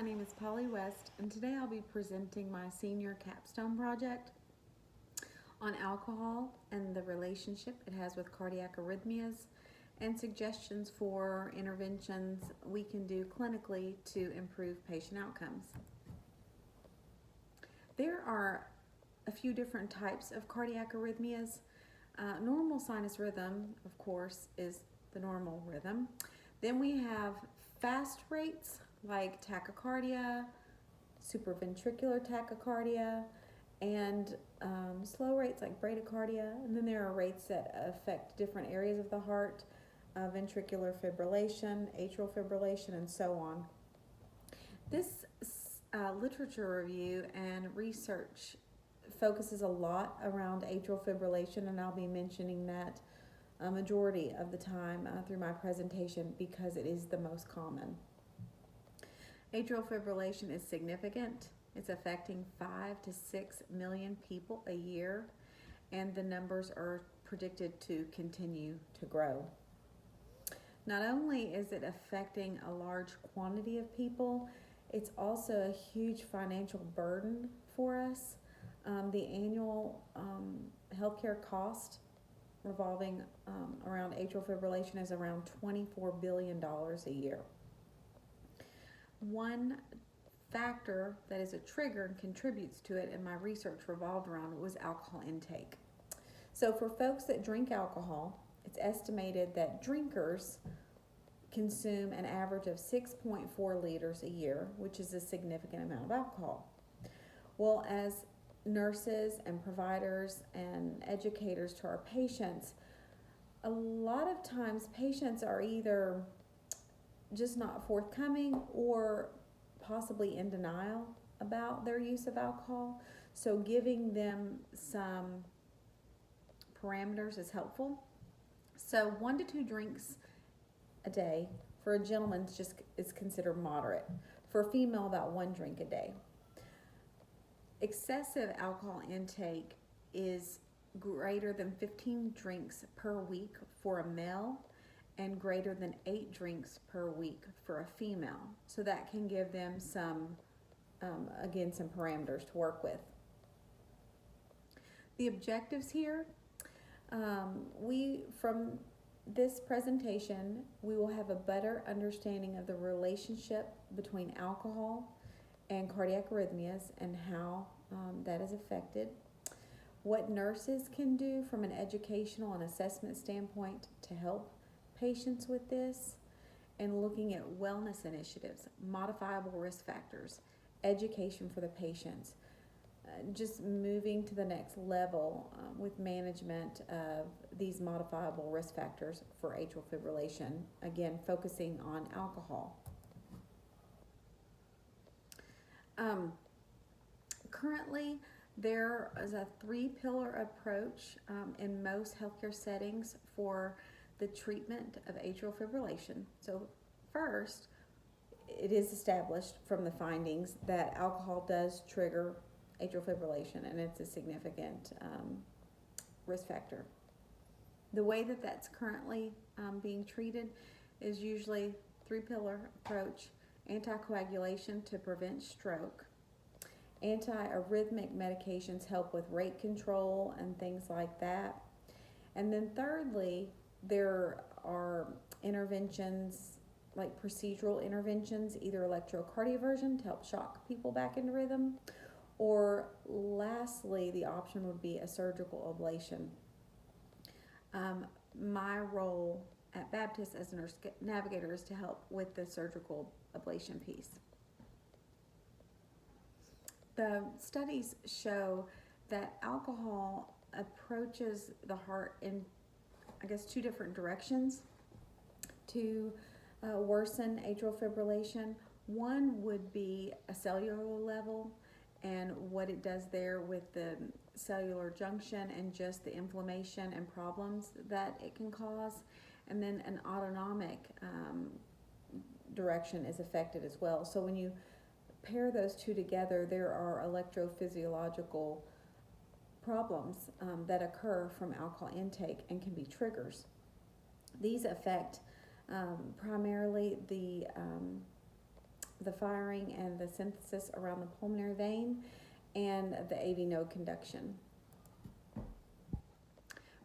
name is Polly West, and today I'll be presenting my senior capstone project on alcohol and the relationship it has with cardiac arrhythmias and suggestions for interventions we can do clinically to improve patient outcomes. There are a few different types of cardiac arrhythmias. Normal sinus rhythm, of course, is the normal rhythm. Then we have fast rates like tachycardia, supraventricular tachycardia, and slow rates like bradycardia. And then there are rates that affect different areas of the heart, ventricular fibrillation, atrial fibrillation, and so on. This literature review and research focuses a lot around atrial fibrillation, and I'll be mentioning that a majority of the time through my presentation because it is the most common. Atrial fibrillation is significant. It's affecting 5 to 6 million people a year, and the numbers are predicted to continue to grow. Not only is it affecting a large quantity of people, it's also a huge financial burden for us. The annual healthcare cost revolving around atrial fibrillation is around $24 billion a year. One factor that is a trigger and contributes to it, and my research revolved around, was alcohol intake. So for folks that drink alcohol, it's estimated that drinkers consume an average of 6.4 liters a year, which is a significant amount of alcohol. Well, as nurses and providers and educators to our patients, a lot of times patients are either just not forthcoming or possibly in denial about their use of alcohol. So giving them some parameters is helpful. So 1 to 2 drinks a day for a gentleman is considered moderate. For a female, about 1 drink a day. Excessive alcohol intake is greater than 15 drinks per week for a male and greater than 8 drinks per week for a female. So that can give them some parameters to work with. The objectives here, from this presentation, we will have a better understanding of the relationship between alcohol and cardiac arrhythmias and how that is affected, what nurses can do from an educational and assessment standpoint to help patients with this, and looking at wellness initiatives, modifiable risk factors, education for the patients, just moving to the next level with management of these modifiable risk factors for atrial fibrillation, again focusing on alcohol. Currently, there is a 3-pillar approach in most healthcare settings for the treatment of atrial fibrillation. So first, it is established from the findings that alcohol does trigger atrial fibrillation, and it's a significant risk factor. The way that that's currently being treated is usually 3-pillar approach: anticoagulation to prevent stroke, antiarrhythmic medications help with rate control and things like that, and then thirdly, there are interventions like procedural interventions, either electrocardioversion to help shock people back into rhythm, or lastly, the option would be a surgical ablation. My role at Baptist as a nurse navigator is to help with the surgical ablation piece. The studies show that alcohol approaches the heart in, 2 different directions to worsen atrial fibrillation. One would be a cellular level and what it does there with the cellular junction and just the inflammation and problems that it can cause. And then an autonomic direction is affected as well. So when you pair those two together, there are electrophysiological problems that occur from alcohol intake and can be triggers. These affect primarily the the firing and the synthesis around the pulmonary vein, and the AV node conduction.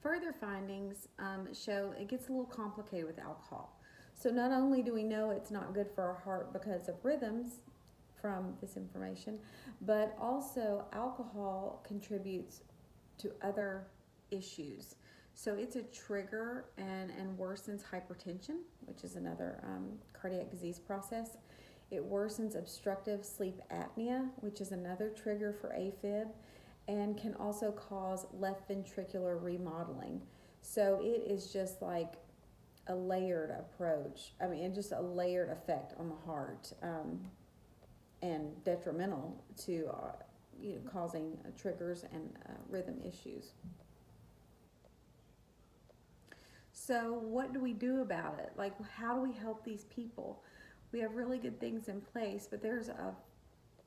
Further findings show it gets a little complicated with alcohol. So not only do we know it's not good for our heart because of rhythms from this information, but also alcohol contributes to other issues. So it's a trigger and worsens hypertension, which is another cardiac disease process. It worsens obstructive sleep apnea, which is another trigger for AFib, and can also cause left ventricular remodeling. So it is just like a layered approach. I mean, just a layered effect on the heart, and detrimental to causing triggers and rhythm issues. So what do we do about it? Like, how do we help these people? We have really good things in place, but there's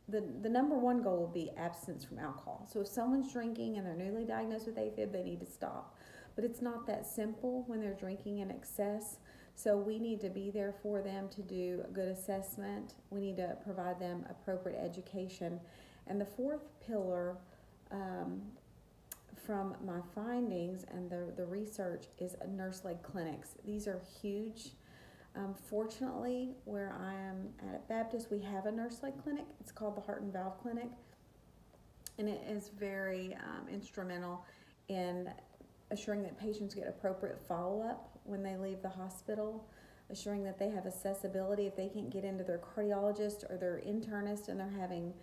the number one goal will be abstinence from alcohol. So if someone's drinking and they're newly diagnosed with AFib, they need to stop. But it's not that simple when they're drinking in excess. So we need to be there for them to do a good assessment. We need to provide them appropriate education. And the fourth pillar from my findings and the research is nurse-led clinics. These are huge. Fortunately, where I am at Baptist, we have a nurse-led clinic. It's called the Heart and Valve Clinic, and it is very instrumental in assuring that patients get appropriate follow-up when they leave the hospital, assuring that they have accessibility if they can't get into their cardiologist or their internist and they're having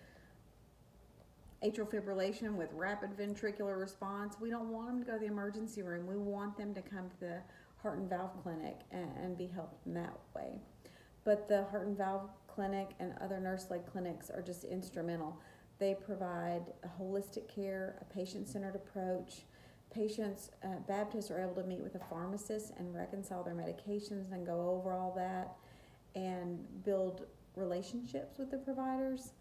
atrial fibrillation with rapid ventricular response. We don't want them to go to the emergency room. We want them to come to the Heart and Valve Clinic and be helped in that way. But the Heart and Valve Clinic and other nurse-led clinics are just instrumental. They provide a holistic care, a patient-centered approach. Patients at Baptist are able to meet with a pharmacist and reconcile their medications and go over all that and build relationships with the providers.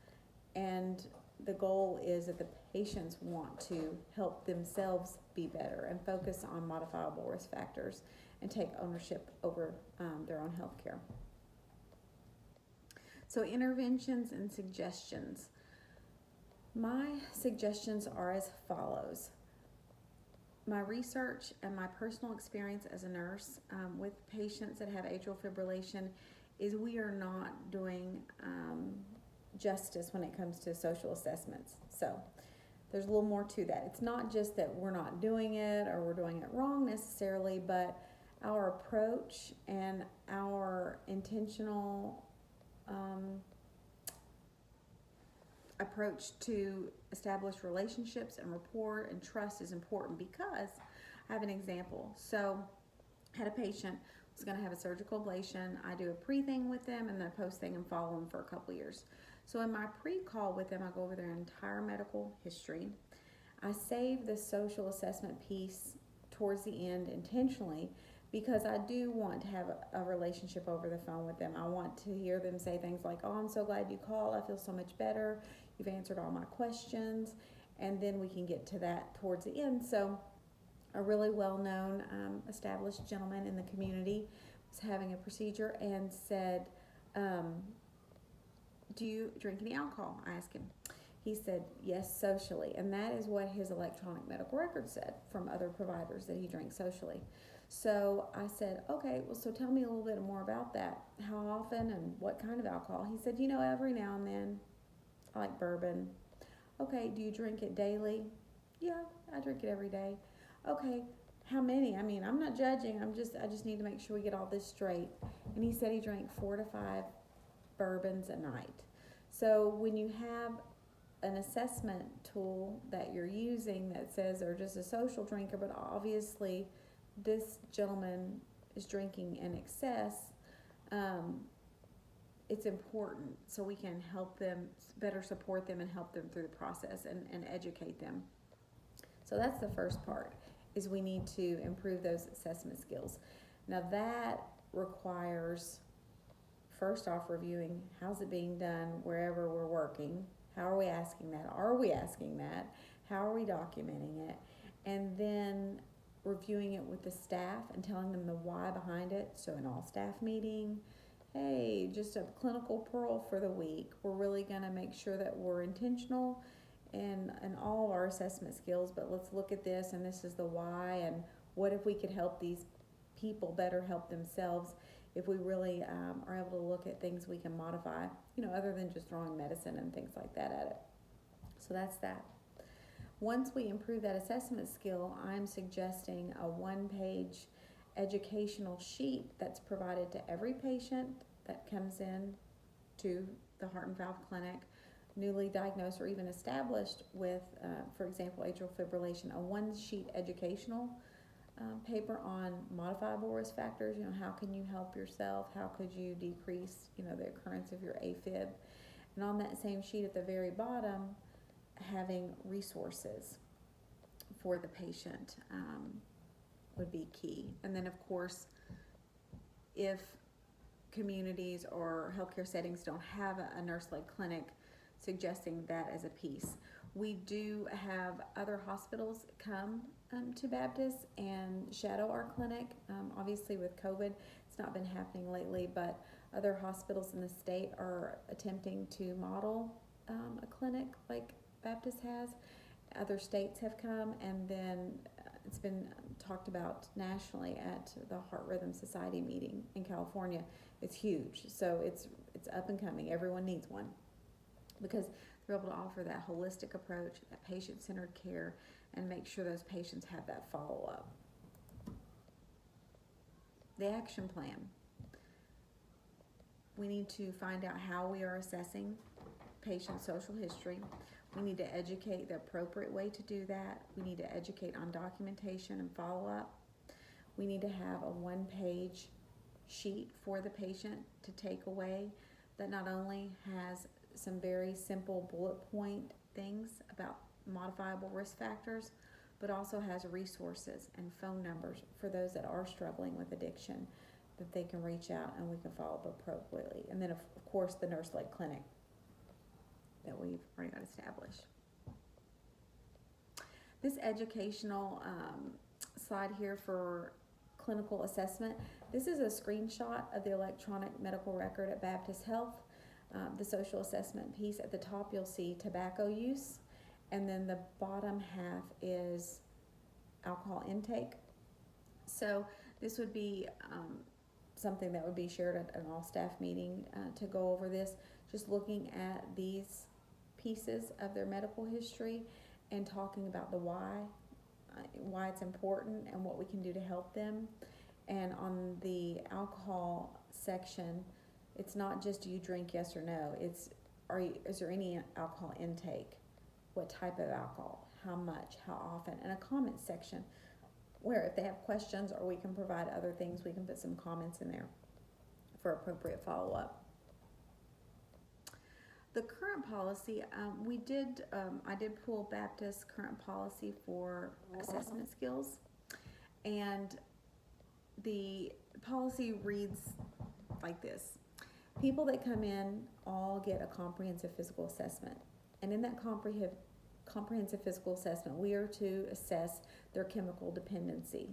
And the goal is that the patients want to help themselves be better and focus on modifiable risk factors and take ownership over their own health care. So interventions and suggestions. My suggestions are as follows. My research and my personal experience as a nurse with patients that have atrial fibrillation is we are not doing justice when it comes to social assessments. So there's a little more to that. It's not just that we're not doing it or we're doing it wrong necessarily, but our approach and our intentional approach to establish relationships and rapport and trust is important, because I have an example. So I had a patient was going to have a surgical ablation. I do a pre-thing with them and then a post-thing and follow them for a couple years. So in my pre-call with them, I go over their entire medical history. I save the social assessment piece towards the end intentionally, because I do want to have a relationship over the phone with them. I want to hear them say things like, "Oh, I'm so glad you called. I feel so much better. You've answered all my questions." And then we can get to that towards the end. So a really well-known established gentleman in the community was having a procedure and said, "Do you drink any alcohol?" I asked him. He said, "Yes, socially." And that is what his electronic medical record said from other providers, that he drank socially. So I said, "Okay, well, so tell me a little bit more about that. How often and what kind of alcohol?" He said, "Every now and then. I like bourbon." "Okay, do you drink it daily?" "Yeah, I drink it every day." "Okay, how many?" I mean, I'm not judging. I just need to make sure we get all this straight. And he said he drank 4 to 5 bourbons a night. So when you have an assessment tool that you're using that says they're just a social drinker, but obviously this gentleman is drinking in excess, it's important so we can help them, better support them and help them through the process and educate them. So that's the first part, is we need to improve those assessment skills. Now that requires, first off, reviewing how's it being done wherever we're working. How are we asking that? Are we asking that? How are we documenting it? And then reviewing it with the staff and telling them the why behind it. So an all-staff meeting, hey, just a clinical pearl for the week. We're really going to make sure that we're intentional in all of our assessment skills, but let's look at this, and this is the why, and what if we could help these people better help themselves if we really are able to look at things we can modify, other than just throwing medicine and things like that at it. So that's that. Once we improve that assessment skill, I'm suggesting a one-page educational sheet that's provided to every patient that comes in to the Heart and Valve Clinic, newly diagnosed or even established with, for example, atrial fibrillation, a one-sheet educational paper on modifiable risk factors. How can you help yourself? How could you decrease, the occurrence of your AFib? And on that same sheet at the very bottom, having resources for the patient would be key. And then, of course, if communities or healthcare settings don't have a nurse-led clinic, suggesting that as a piece. We do have other hospitals come to Baptist and shadow our clinic. Obviously with COVID, it's not been happening lately, but other hospitals in the state are attempting to model a clinic like Baptist has. Other states have come, and then it's been talked about nationally at the Heart Rhythm Society meeting in California. It's huge, so it's up and coming. Everyone needs one because they're able to offer that holistic approach, that patient-centered care, and make sure those patients have that follow-up. The action plan. We need to find out how we are assessing patient social history. We need to educate the appropriate way to do that. We need to educate on documentation and follow-up. We need to have a one-page sheet for the patient to take away that not only has some very simple bullet point things about modifiable risk factors, but also has resources and phone numbers for those that are struggling with addiction that they can reach out and we can follow up appropriately. And then, of course, the nurse-led clinic that we've already got established. This educational slide here for clinical assessment, this is a screenshot of the electronic medical record at Baptist Health. The social assessment piece at the top, you'll see tobacco use, and then the bottom half is alcohol intake. So this would be something that would be shared at an all-staff meeting to go over this, just looking at these pieces of their medical history and talking about the why it's important and what we can do to help them. And on the alcohol section, it's not just do you drink, yes or no. It's is there any alcohol intake? What type of alcohol? How much? How often? And a comment section where if they have questions or we can provide other things, we can put some comments in there for appropriate follow-up. The current policy, I did pull Baptist's current policy for assessment skills, and the policy reads like this. People that come in all get a comprehensive physical assessment, and in that comprehensive physical assessment, we are to assess their chemical dependency.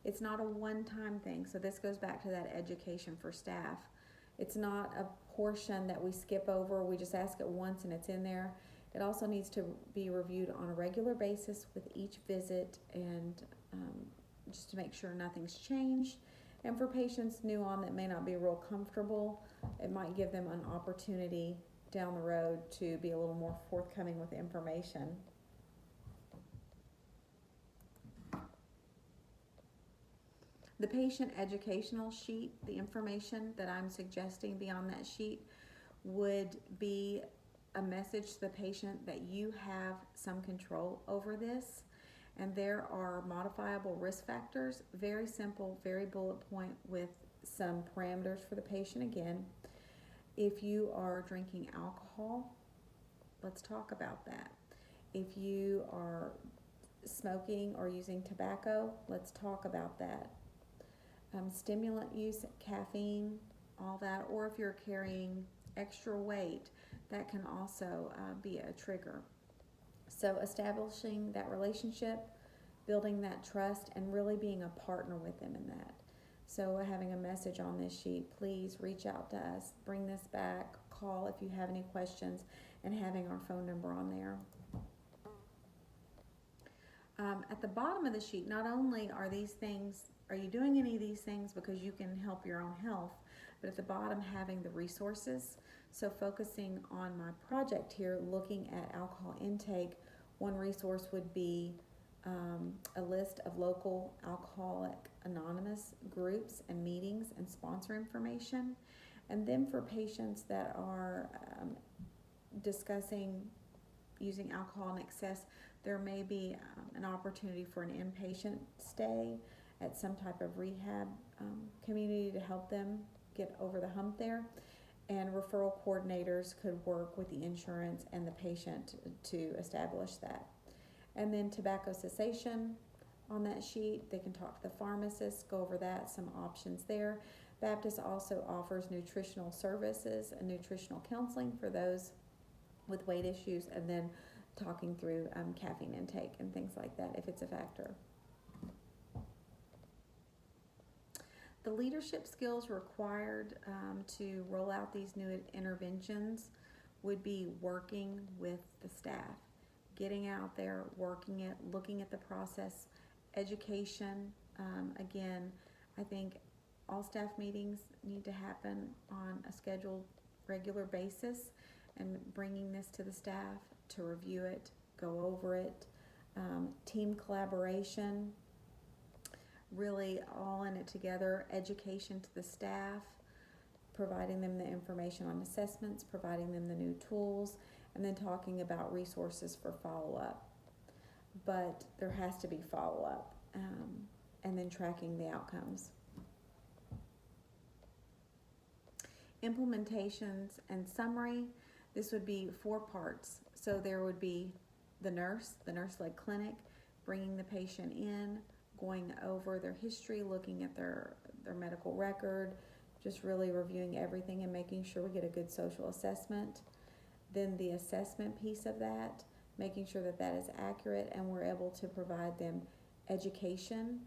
It's not a one-time thing, so this goes back to that education for staff. It's not a portion that we skip over, we just ask it once and it's in there. It also needs to be reviewed on a regular basis with each visit, and just to make sure nothing's changed. And for patients new on that may not be real comfortable, it might give them an opportunity down the road to be a little more forthcoming with information. The patient educational sheet, the information that I'm suggesting be on that sheet would be a message to the patient that you have some control over this, and there are modifiable risk factors, very simple, very bullet point with some parameters for the patient again. If you are drinking alcohol, let's talk about that. If you are smoking or using tobacco, let's talk about that. Stimulant use, caffeine, all that, or if you're carrying extra weight, that can also be a trigger. So establishing that relationship, building that trust, and really being a partner with them in that. So having a message on this sheet, please reach out to us, bring this back, call if you have any questions, and having our phone number on there. At the bottom of the sheet, not only are you doing any of these things because you can help your own health, but at the bottom having the resources. So focusing on my project here, looking at alcohol intake, one resource would be a list of local Alcoholic Anonymous groups and meetings and sponsor information. And then for patients that are discussing using alcohol in excess, there may be an opportunity for an inpatient stay at some type of rehab community to help them get over the hump there. And referral coordinators could work with the insurance and the patient to establish that. And then tobacco cessation on that sheet, they can talk to the pharmacist, go over that, some options there. Baptist also offers nutritional services and nutritional counseling for those with weight issues, and then talking through caffeine intake and things like that if it's a factor. The leadership skills required to roll out these new interventions would be working with the staff, getting out there, working it, looking at the process, education. Again, I think all staff meetings need to happen on a scheduled, regular basis, and bringing this to the staff to review it, go over it. Team collaboration, really all in it together. Education to the staff, providing them the information on assessments, providing them the new tools, and then talking about resources for follow-up. But there has to be follow-up, and then tracking the outcomes. Implementations and summary, this would be 4 parts. So there would be the nurse-led clinic, bringing the patient in, going over their history, looking at their medical record, just really reviewing everything and making sure we get a good social assessment. Then the assessment piece of that, making sure that that is accurate and we're able to provide them education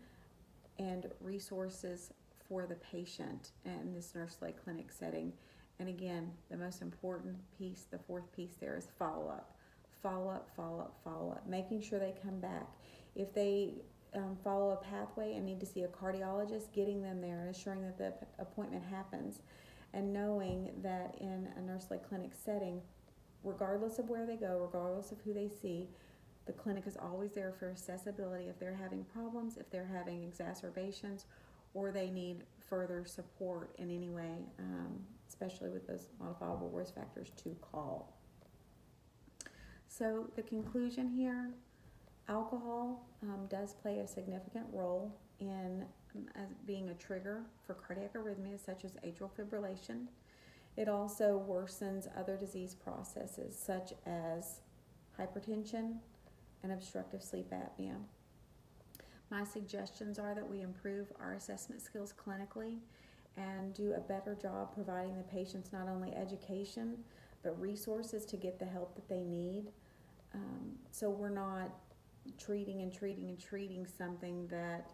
and resources for the patient in this nurse-led clinic setting. And again, the most important piece, the 4th piece there, is follow-up. Follow-up, making sure they come back. If they follow a pathway and need to see a cardiologist, getting them there and assuring that the appointment happens, and knowing that in a nurse-led clinic setting, regardless of where they go, regardless of who they see, the clinic is always there for accessibility if they're having problems, if they're having exacerbations, or they need further support in any way, especially with those modifiable risk factors, to call. So the conclusion here, alcohol does play a significant role in as being a trigger for cardiac arrhythmias such as atrial fibrillation. It also worsens other disease processes such as hypertension and obstructive sleep apnea. My suggestions are that we improve our assessment skills clinically and do a better job providing the patients not only education but resources to get the help that they need. So we're not treating something that,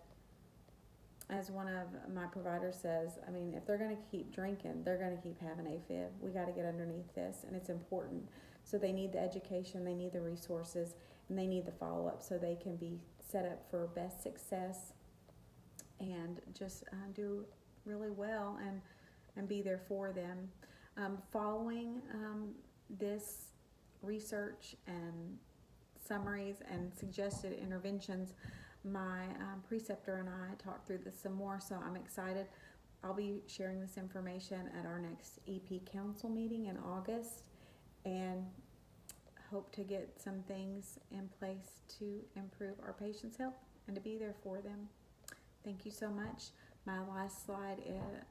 as one of my providers says, I mean, if they're going to keep drinking, they're going to keep having AFib. We got to get underneath this, and it's important. So they need the education, they need the resources, and they need the follow-up so they can be set up for best success and just do really well and be there for them. Following this research and summaries and suggested interventions, my preceptor and I talked through this some more, so I'm excited. I'll be sharing this information at our next EP council meeting in August, and hope to get some things in place to improve our patients' health and to be there for them. Thank you so much. My last slide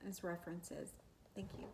is references. Thank you.